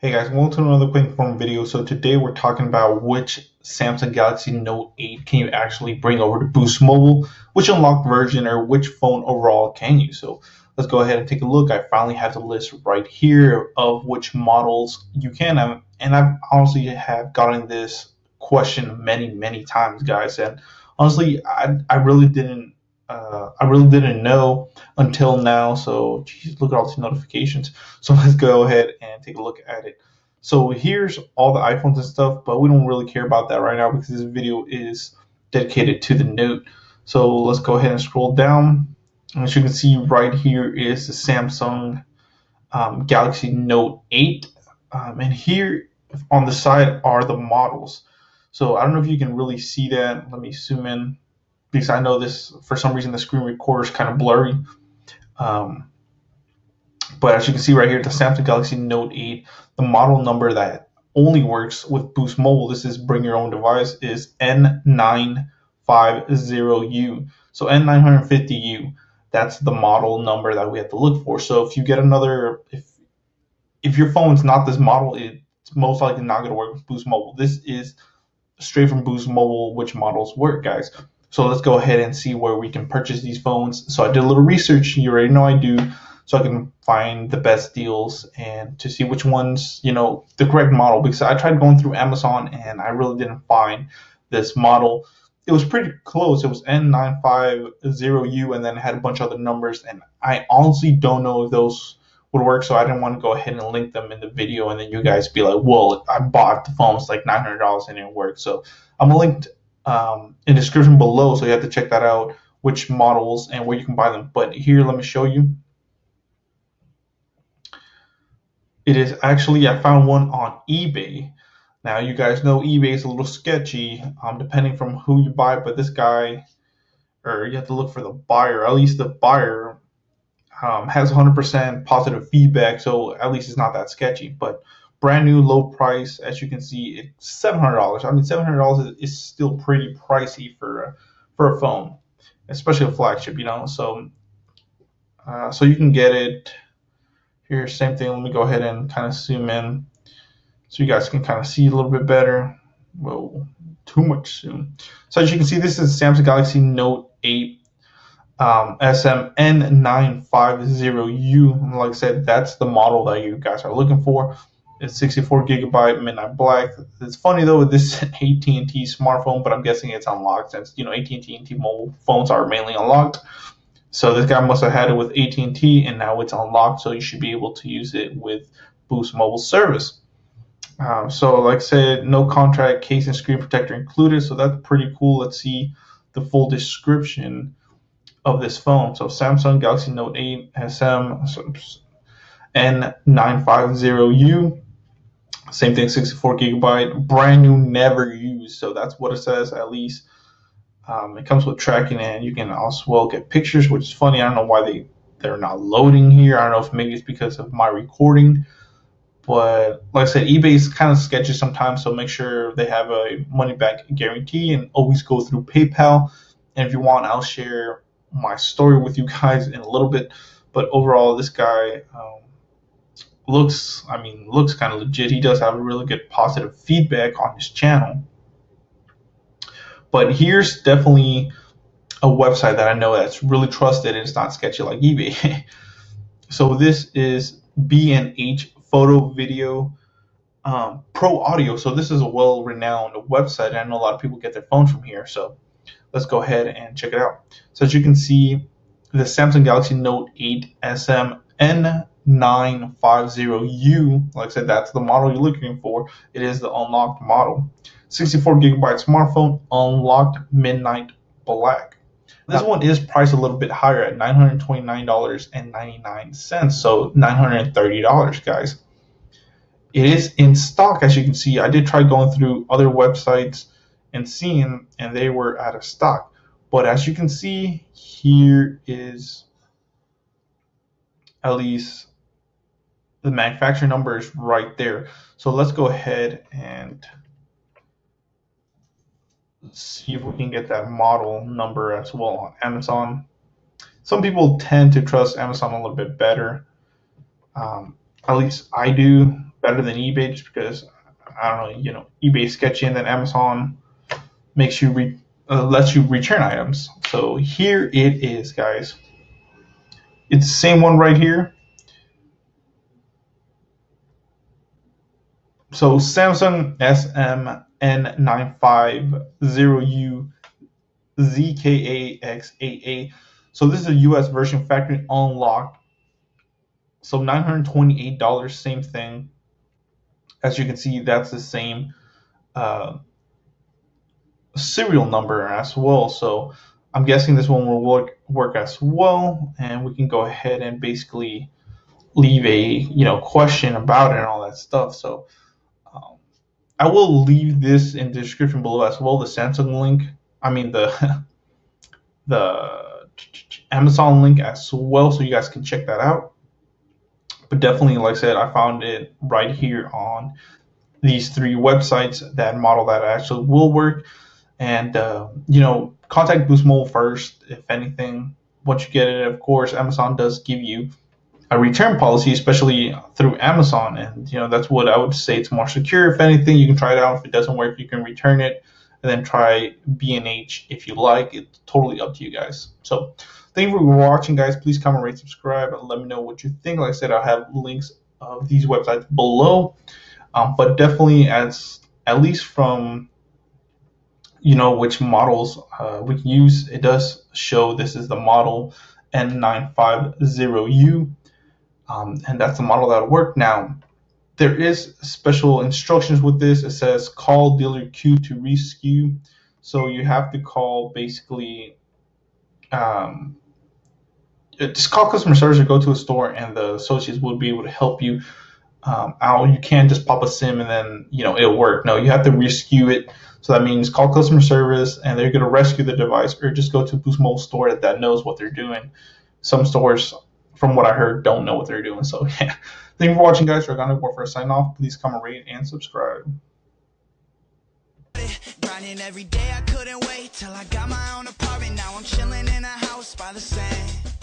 Hey guys, welcome to another quick inform video. So today we're talking about which Samsung Galaxy Note 8 can you actually bring over to Boost Mobile, which unlocked version or which phone overall can you. So let's go ahead and take a look. I finally have the list right here of which models you can have, and I've honestly have gotten this question many times, guys. And honestly, I really didn't know until now. So geez, look at all these notifications. So let's go ahead and take a look at it. So here's all the iPhones and stuff, but we don't really care about that right now because this video is dedicated to the Note. So let's go ahead and scroll down. And as you can see right here is the Samsung Galaxy Note 8. And here on the side are the models. So I don't know if you can really see that. Let me zoom in because I know this, for some reason, the screen recorder is kind of blurry. But as you can see right here, the Samsung Galaxy Note 8, the model number that only works with Boost Mobile, this is bring your own device, is N950U. So N950U, that's the model number that we have to look for. So if you get another, if your phone's not this model, it's most likely not going to work with Boost Mobile. This is straight from Boost Mobile, which models work, guys. So let's go ahead and see where we can purchase these phones. So I did a little research. You already know I do. So I can find the best deals and to see which ones, the correct model. Because I tried going through Amazon and I really didn't find this model. It was pretty close. It was N950U and then it had a bunch of other numbers. And I honestly don't know if those would work. So I didn't want to go ahead and link them in the video. And then you guys be like, well, I bought the phone. It's like $900 and it didn't work. So I'm linked in the description below, so you have to check that out, which models and where you can buy them. But here, let me show you. It is actually, I found one on eBay. Now you guys know eBay is a little sketchy, depending from who you buy, but this guy, or you have to look for the buyer. At least the buyer has 100% positive feedback, so at least it's not that sketchy. But brand new, low price, as you can see, it's $700. I mean, $700 is still pretty pricey for a phone, especially a flagship, So, so you can get it here. Same thing. Let me go ahead and kind of zoom in so you guys can kind of see a little bit better. Whoa, too much zoom. So as you can see, this is Samsung Galaxy Note 8. SMN950U. Like I said, that's the model that you guys are looking for. It's 64 gigabyte midnight black. It's funny though with this AT&T smartphone, but I'm guessing it's unlocked since AT&T and T-Mobile phones are mainly unlocked. So this guy must have had it with AT&T and now it's unlocked, so you should be able to use it with Boost Mobile service. So like I said, no contract, case and screen protector included, so that's pretty cool. Let's see the full description of this phone. So Samsung Galaxy Note 8 N950U, same thing, 64 gigabyte, brand new, never used. So that's what it says, at least. It comes with tracking, and you can also get pictures, which is funny. I don't know why they're not loading here. I don't know if maybe it's because of my recording. But like I said, eBay is kind of sketchy sometimes, so make sure they have a money back guarantee and always go through PayPal. And if you want, I'll share my story with you guys in a little bit. But overall, this guy looks kind of legit. He does have a really good positive feedback on his channel. But here's definitely a website that I know that's really trusted and it's not sketchy like eBay. So this is B&H Photo Video Pro Audio. So this is a well-renowned website. I know a lot of people get their phones from here. So let's go ahead and check it out. So as you can see, the Samsung Galaxy Note 8 SMN950U, like I said, that's the model you're looking for. It is the unlocked model. 64 gigabyte smartphone, unlocked midnight black. This one is priced a little bit higher at $929.99, so $930, guys. It is in stock, as you can see. I did try going through other websites and seeing, and they were out of stock. But as you can see, here is at least the manufacturer number is right there. So let's go ahead and see if we can get that model number as well on Amazon. Some people tend to trust Amazon a little bit better. At least I do. better than eBay just because I don't know, eBay is sketchy, and then Amazon makes you lets you return items. So here it is, guys. It's the same one right here. So Samsung SMN950U ZKAX88. So this is a US version, factory unlocked. So $928, same thing. As you can see, that's the same serial number as well. So I'm guessing this one will work as well, and we can go ahead and basically leave a question about it and all that stuff. So I will leave this in the description below as well, the Samsung link. I mean the the Amazon link as well, so you guys can check that out. But definitely, like I said, I found it right here on these three websites that model that actually will work. And contact Boost Mobile first, if anything. Once you get it, of course, Amazon does give you a return policy, especially through Amazon, and that's what I would say. It's more secure. If anything, you can try it out. If it doesn't work, you can return it and then try B&H if you like. It's totally up to you guys. So thank you for watching, guys. Please comment, rate, subscribe, and let me know what you think. Like I said, I'll have links of these websites below, but definitely, at least from which models we can use, it does show this is the model N950U, and that's the model that'll work. Now, there is special instructions with this. It says call dealer Q to rescue. So you have to call, basically, just call customer service or go to a store, and the associates will be able to help you out. You can't just pop a SIM and then it'll work. No, you have to rescue it. So that means call customer service, and they're going to rescue the device, or just go to a Boost Mobile store that knows what they're doing. Some stores, from what I heard, don't know what they're doing. So yeah. Thank you for watching, guys. Dragonicwarfare sign off. Please comment, rate, and subscribe. Grinding every day, I couldn't wait till I got my own apartment. Now I'm chilling in a house by the sand.